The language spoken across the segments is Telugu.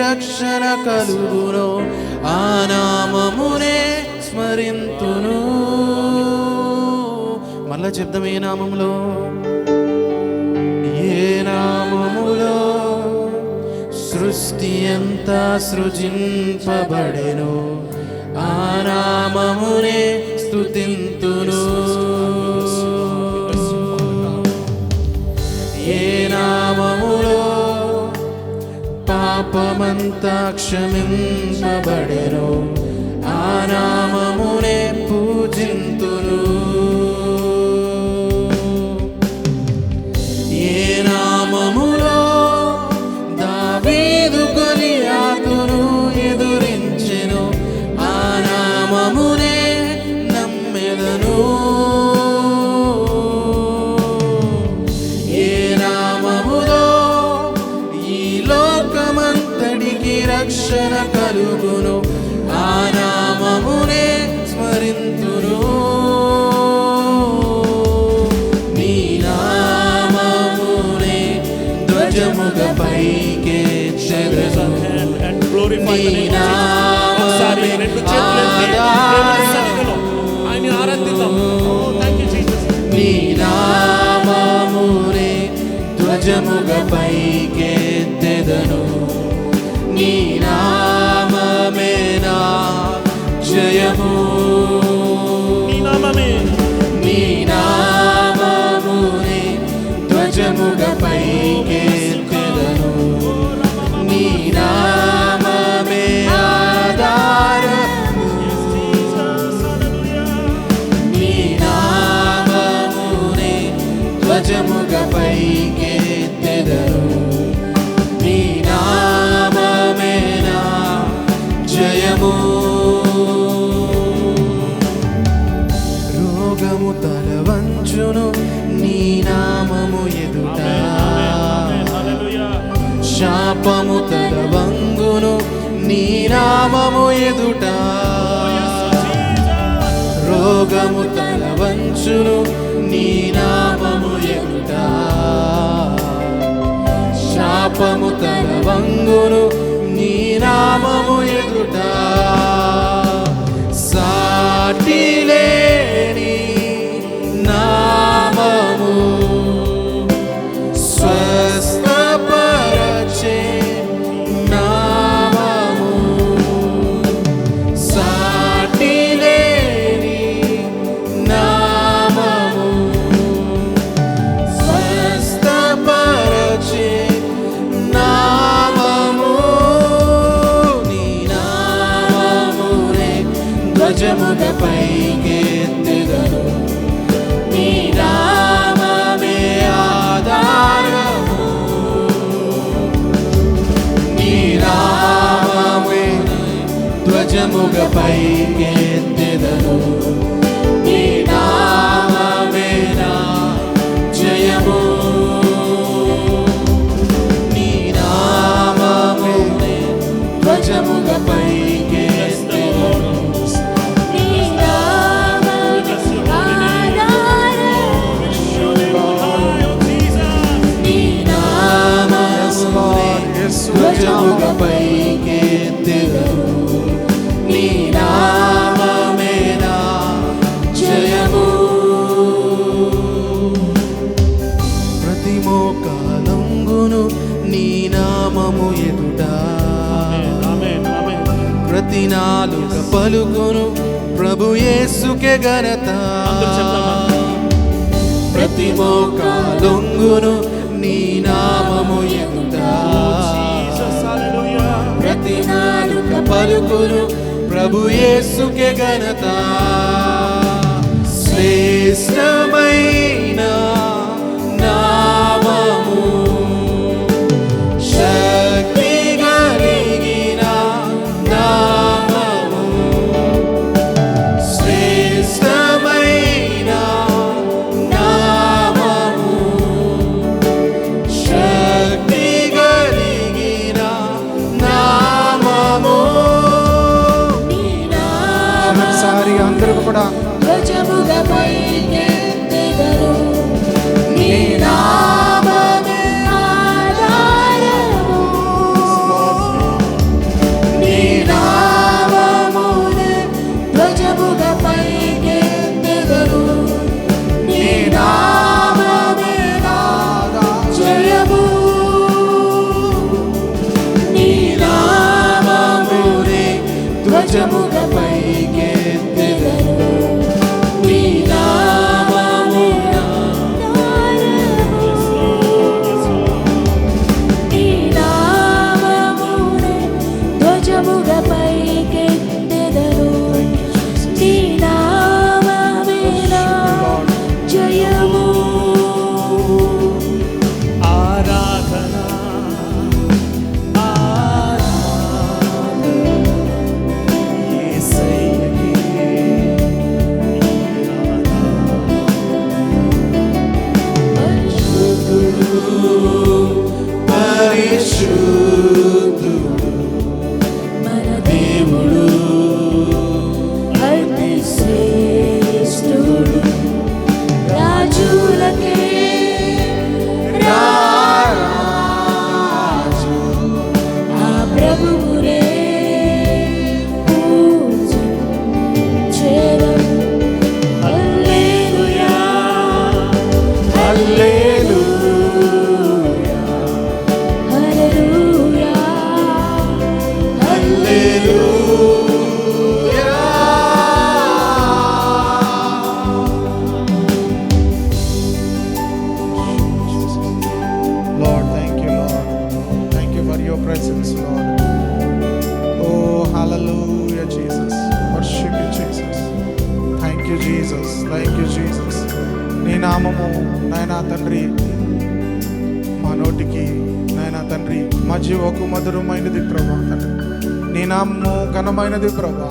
రక్షణ కలుగును, ఆ నామమునే స్మరింతును. మళ్ళా చెప్దాం, ఏ నామములో, ఏ నామములో సృష్టి అంతా సృజింపబడెను, ఆ నామమునే స్తుతింతును. ఏ నామములో పాపమంతా క్షమింపబడెను, ఆ నామమునే పూజింతును. ఏ నామములో దావీదు గొలియాతును ఎదురించెను, ఆ నామమునే నమ్మెదను. ఏ నామములో ఈ లోకమంతటికి రక్షణ కలుగును, ఆ నామమునే స్మరింతును. నీ నామమునే ధ్వజముగ పైకెత్తెదను, నీ నామమే ఆధారము, నీ నామమునే ధ్వజముగ పైకెత్తెదను, నీ నామమే నా జయము. నీ నామమునే ధ్వజముగ పైకెత్తెదను, నీ నామమే ఆధారము, నీ నామమునే ధ్వజముగ పైకెత్తెదను, నీ నామమే నా జయము. రోగము తల వంచును నీ నామము ఎదుట, శాపము తల వంగును నీ నామము ఎదుట. రోగము తల వంచును నీ నామము ఎదుట, శాపము తల వంగును నీ నామము ఎదుట. సాటి లేని నామము, స్వస్థపరచే నామము, సాటి లేని నామము, స్వస్థపరచే నామము. నీ నామమునే ధ్వజముగ పైకెత్తెదను, నీ నామమే ఆధారము, నీ నామమే ధ్వజముగ పైకెత్తెదను, నీ నామమే నా జయము. నీ నామమునే ధ్వజముగ పైకెత్తెదను, నీ నామమే ఆధారము, నీ నామమునే ధ్వజముగ పైకెత్తెదను, నీ నామమే నా జయము. ప్రతి మోకాలొంగును నీ నామము ఎదుట, ప్రతి నాలుక పలుకును ప్రభు యేసుకే ఘనత. ప్రతి మోకాలొంగును నీ నామము ఎదుట, ప్రతి నాలుక పలుకును ప్రభు యేసుకే ఘనత. శ్రేష్టమైన నామము, శక్తి కలిగిన నామము, శ్రేష్టమైన నామము, శక్తి కలిగిన నామము. నీ నామము ఒకసారి అందరూ కూడా ధ్వజముగ పైకెత్తెదను, నీ నామమే ఆధారము, పరిశుద్ధుడు మన దేవుడు అతి శ్రేష్ఠుడు. రాజులకే రారాజు ఆ ప్రభువునే పూజించెదం. హల్లెలూయా హల్లెలూయా హల్లెలూయా హల్లెలూయా. Lord, thank you, Lord. Thank you for your presence, Lord. Oh, hallelujah, Jesus. Worship you, Jesus. Thank you, Jesus. Thank you, Jesus. నీ నామము నాయనా తండ్రి మా నోటికి నాయనా తండ్రి మా జీవకు మధురమైనది ప్రభా తండ్రి. నీ నామము ఘనమైనది ప్రభా.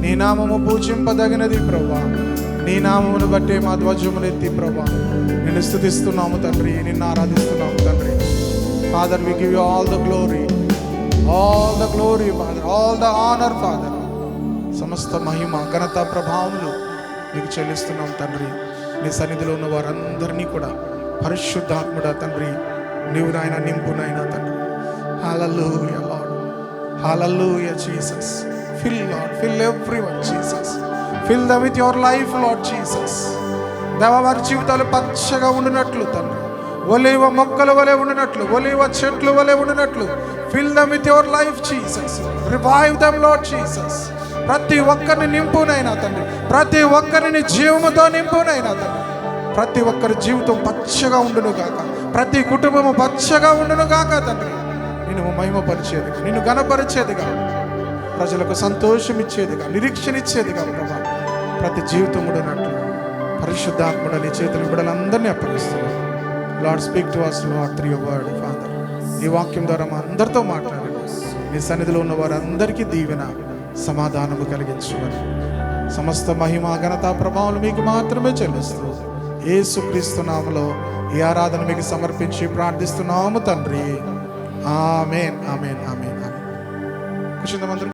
నీ నామము పూజింపదగినది ప్రభా. నీ నామమును బట్టే మా ధ్వజమునెత్తి ప్రభా నిన్ను స్తుతిస్తున్నాము తండ్రి, నిన్ను ఆరాధిస్తున్నాము తండ్రి. Father, we give you all the glory father, all the honour father. సమస్త మహిమ ఘనత ప్రభావములు నీకు చెల్లిస్తున్నాం తండ్రి. నీ సన్నిధిలో ఉన్న వారందరినీ కూడా పరిశుద్ధాత్ముడా తండ్రి నీవు నాయన నింపునైనా తండ్రి. Hallelujah Lord, hallelujah Jesus. Fill Lord, fill everyone Jesus. Fill them with your life Lord Jesus. దేవా, వారి జీవితాలు పచ్చగా ఉండినట్లు తండ్రి, ఒలీవ మొక్కల వలె ఉండినట్లు, ఒలీవ చెట్లు వలె ఉండినట్లు fill them with your life Jesus. Revive them Lord Jesus. ప్రతి ఒక్కరిని నింపునైనా తండ్రి, ప్రతి ఒక్కరిని జీవముతో నింపునైనా తండ్రి. ప్రతి ఒక్కరి జీవితం పచ్చగా ఉండును గాక, ప్రతి కుటుంబము పచ్చగా ఉండును గాక తండ్రి. నిన్ను మహిమపరిచేదిగా, నిన్ను ఘనపరిచేదిగా, ప్రజలకు సంతోషం ఇచ్చేదిగా, నిరీక్షణ ఇచ్చేదిగా ప్రభా ప్రతి జీవితం ఉండునట్లు పరిశుద్ధాత్ముడు నీ చేతులు బిడ్డలందరినీ అప్పగిస్తున్నాను. Lord, speak to us Lord through your word father. ఈ వాక్యం ద్వారా మా అందరితో మాట్లాడండి. నీ సన్నిధిలో ఉన్న వారందరికీ దీవెన సమాధానము కలిగించుకొని సమస్త మహిమ ఘనత ప్రభావం మీకు మాత్రమే చెల్లిస్తూ యేసుక్రీస్తు నామములో ఈ ఆరాధన మీకు సమర్పించి ప్రార్థిస్తున్నాము తండ్రి. ఆమేన్, ఆమేన్, ఆమేన్, ఆమేన్. కూర్చుందాం అందరం.